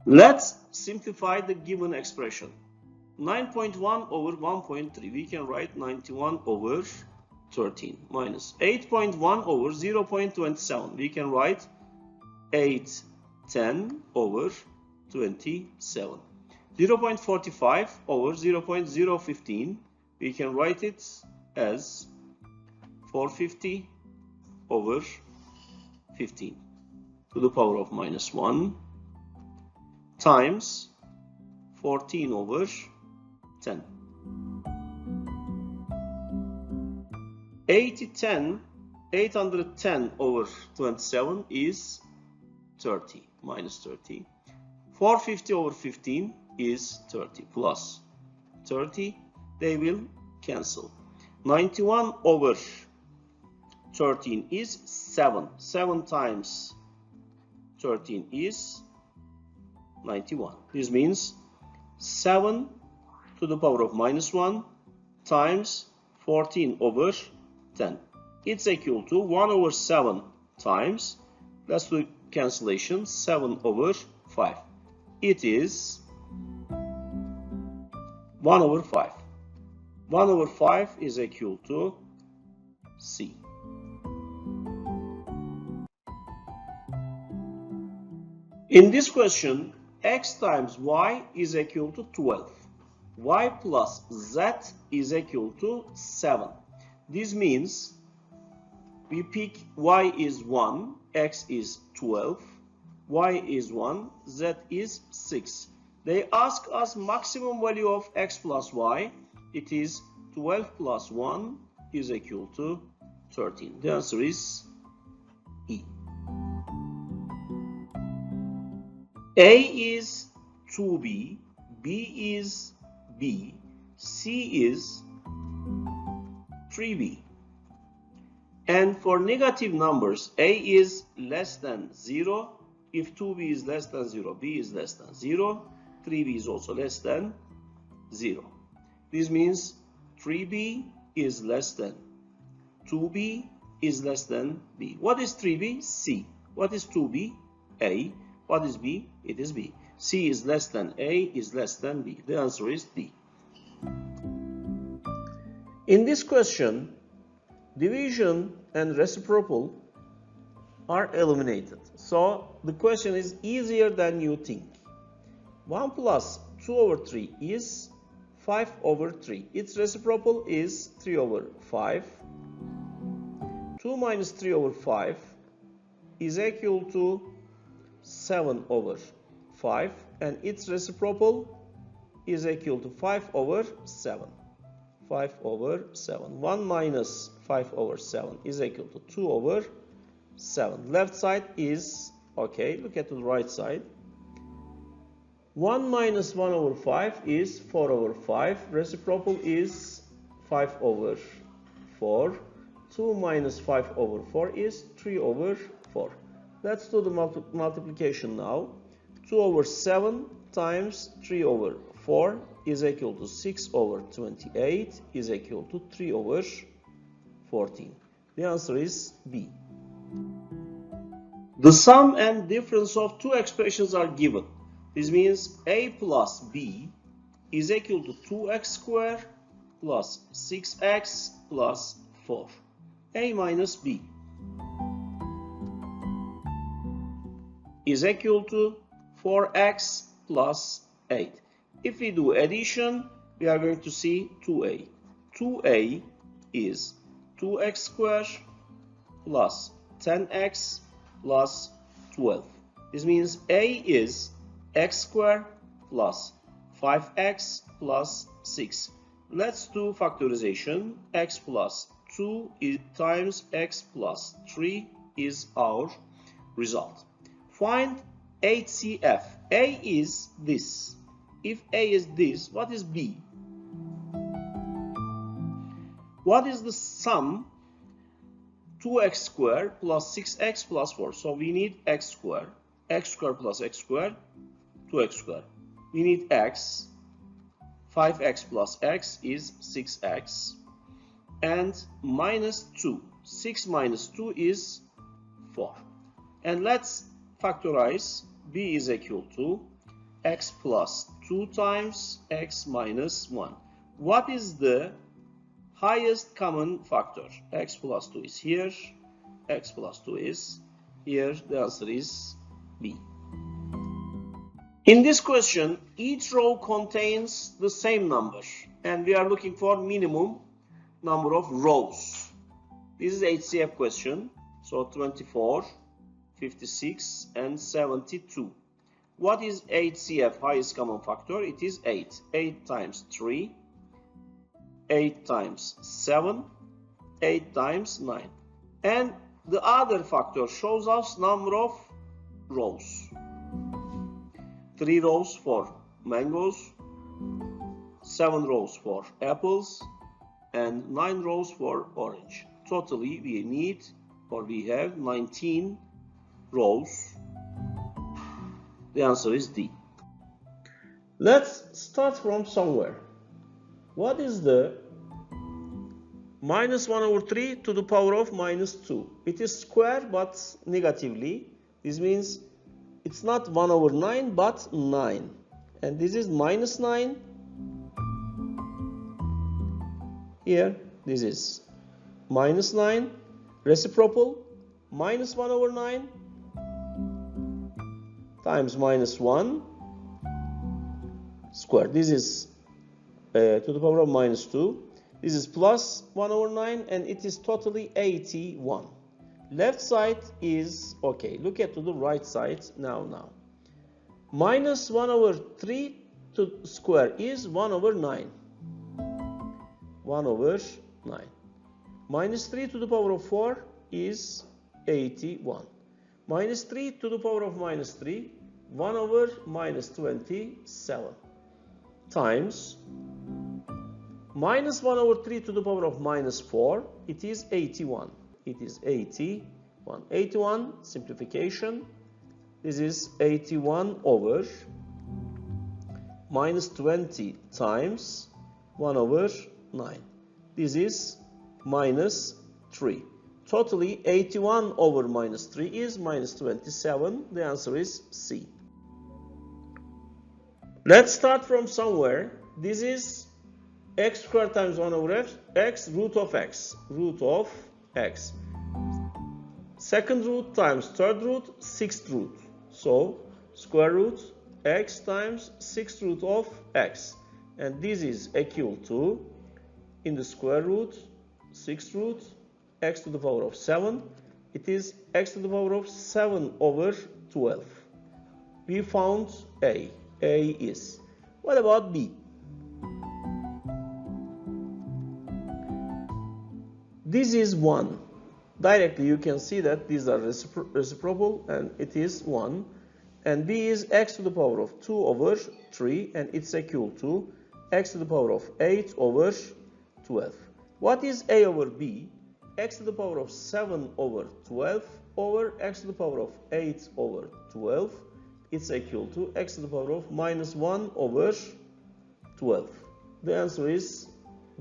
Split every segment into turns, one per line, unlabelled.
Let's simplify the given expression. 9.1 over 1.3. We can write 91 over 13 minus 8.1 over 0.27. We can write 810 over 27. 0.45 over 0.015. We can write it as 450 over 15 to the power of minus 1 times 14 over 10. 810 over 27 is 30 minus 30. 450 over 15 is 30 plus 30. They will cancel. 91 over 13 is 7. 7 times 13 is 91. This means 7 to the power of minus 1 times 14 over 10. It's equal to 1 over 7 times, let's do cancellation, 7 over 5. It is 1 over 5. 1 over 5 is equal to C. In this question, x times y is equal to 12. Y plus z is equal to 7. This means we pick y is 1, x is 12, y is 1, z is 6. They ask us maximum value of x plus y. It is 12 plus 1 is equal to 13. The answer is E. A is 2b, b is b, c is 3b. And for negative numbers, a is less than 0. If 2b is less than 0, b is less than 0. 3b is also less than 0. This means 3b is less than 2b is less than b. What is 3b? C. What is 2b? A. What is b? It is b. C is less than A is less than B. The answer is D. In this question, division and reciprocal are eliminated. So the question is easier than you think. 1 plus 2 over 3 is 5 over 3. Its reciprocal is 3 over 5. 2 minus 3 over 5 is equal to 7 over 5, and its reciprocal is equal to 5 over 7. 5 over 7. 1 minus 5 over 7 is equal to 2 over 7. Left side is okay. Look at the right side. 1 minus 1 over 5 is 4 over 5. Reciprocal is 5 over 4. 2 minus 5 over 4 is 3 over 4. Let's do the multiplication now. 2 over 7 times 3 over 4 is equal to 6 over 28 is equal to 3 over 14. The answer is B. The sum and difference of two expressions are given. This means A plus B is equal to 2x squared plus 6x plus 4. A minus B is equal to 4x plus 8. If we do addition, we are going to see 2a. 2a is 2x squared plus 10x plus 12. This means a is x squared plus 5x plus 6. Let's do factorization. X plus 2 times x plus 3 is our result. Find HCF. A is this. If A is this, what is B? What is the sum? 2x squared plus 6x plus 4. So we need x squared. X squared plus x squared, 2x squared. We need x. 5x plus x is 6x. And minus 2. 6 minus 2 is 4. And let's factorize. B is equal to x plus 2 times x minus 1. What is the highest common factor? X plus 2 is here, x plus 2 is here. The answer is B. In this question, each row contains the same number, and we are looking for minimum number of rows. This is HCF question, so 24, 56, and 72. What is HCF, highest common factor? It is 8. 8 times 3, 8 times 7, 8 times 9. And the other factor shows us number of rows. 3 rows for mangoes, 7 rows for apples, and 9 rows for orange. Totally we have 19 rows. The answer is D. Let's start from somewhere. What is the minus 1 over 3 to the power of minus 2? It is square but negatively. This means it's not 1 over 9 but 9. And this is minus 9. Here this is minus 9. Reciprocal minus 1 over 9 times minus 1 square. This is to the power of minus 2. This is plus 1 over 9 and it is totally 81. Left side is okay. Look at to the right side now. Minus 1 over 3 to square is 1 over 9. 1 over 9. Minus 3 to the power of 4 is 81. Minus 3 to the power of minus 3, 1 over minus 27. Times minus 1 over 3 to the power of minus 4, it is 81. It is 81. 81, simplification. This is 81 over minus 20 times 1 over 9. This is minus 3. Totally 81 over minus 3 is minus 27. The answer is C. Let's start from somewhere. This is x squared times 1 over x, root of x. Root of x. Second root times third root, sixth root. So, square root x times sixth root of x. And this is equal to, in the square root, sixth root, x to the power of 7. It is x to the power of 7 over 12. We found A. A is. What about B? This is 1. Directly you can see that these are reciprocal and it is 1. And B is x to the power of 2 over 3 and it's equal to x to the power of 8 over 12. What is A over B? X to the power of 7 over 12 over x to the power of 8 over 12. It's equal to x to the power of minus 1 over 12. The answer is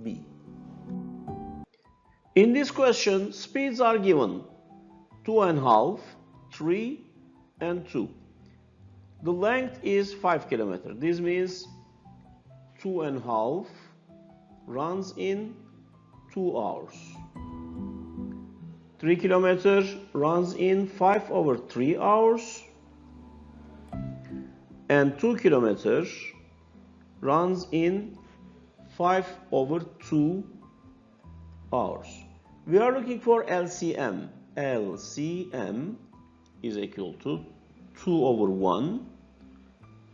B. In this question, speeds are given 2.5, 3, and 2. The length is 5 km. This means 2.5 runs in 2 hours. 3 km runs in 5 over 3 hours. And 2 km runs in 5 over 2 hours. We are looking for LCM. LCM is equal to 2 over 1,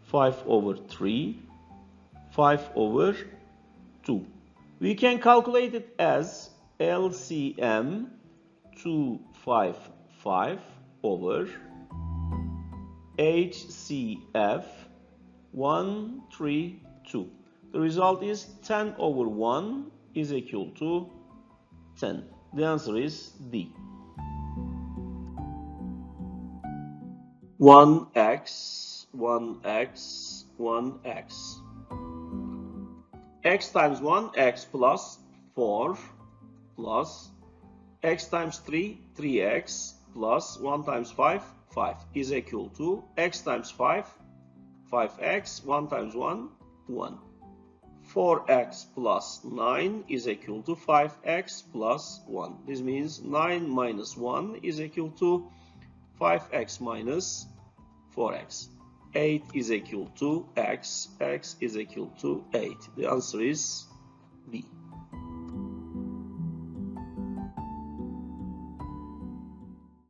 5 over 3, 5 over 2. We can calculate it as LCM 255 over HCF 132. The result is 10 over 1 is equal to 10. The answer is D. 1x, 1x, 1x. X times 1, x plus 4 plus x times 3, 3x plus 1 times 5, 5 is equal to x times 5, 5x, 1 times 1, 1. 4x plus 9 is equal to 5x plus 1. This means 9 minus 1 is equal to 5x minus 4x. 8 is equal to x, x is equal to 8. The answer is B.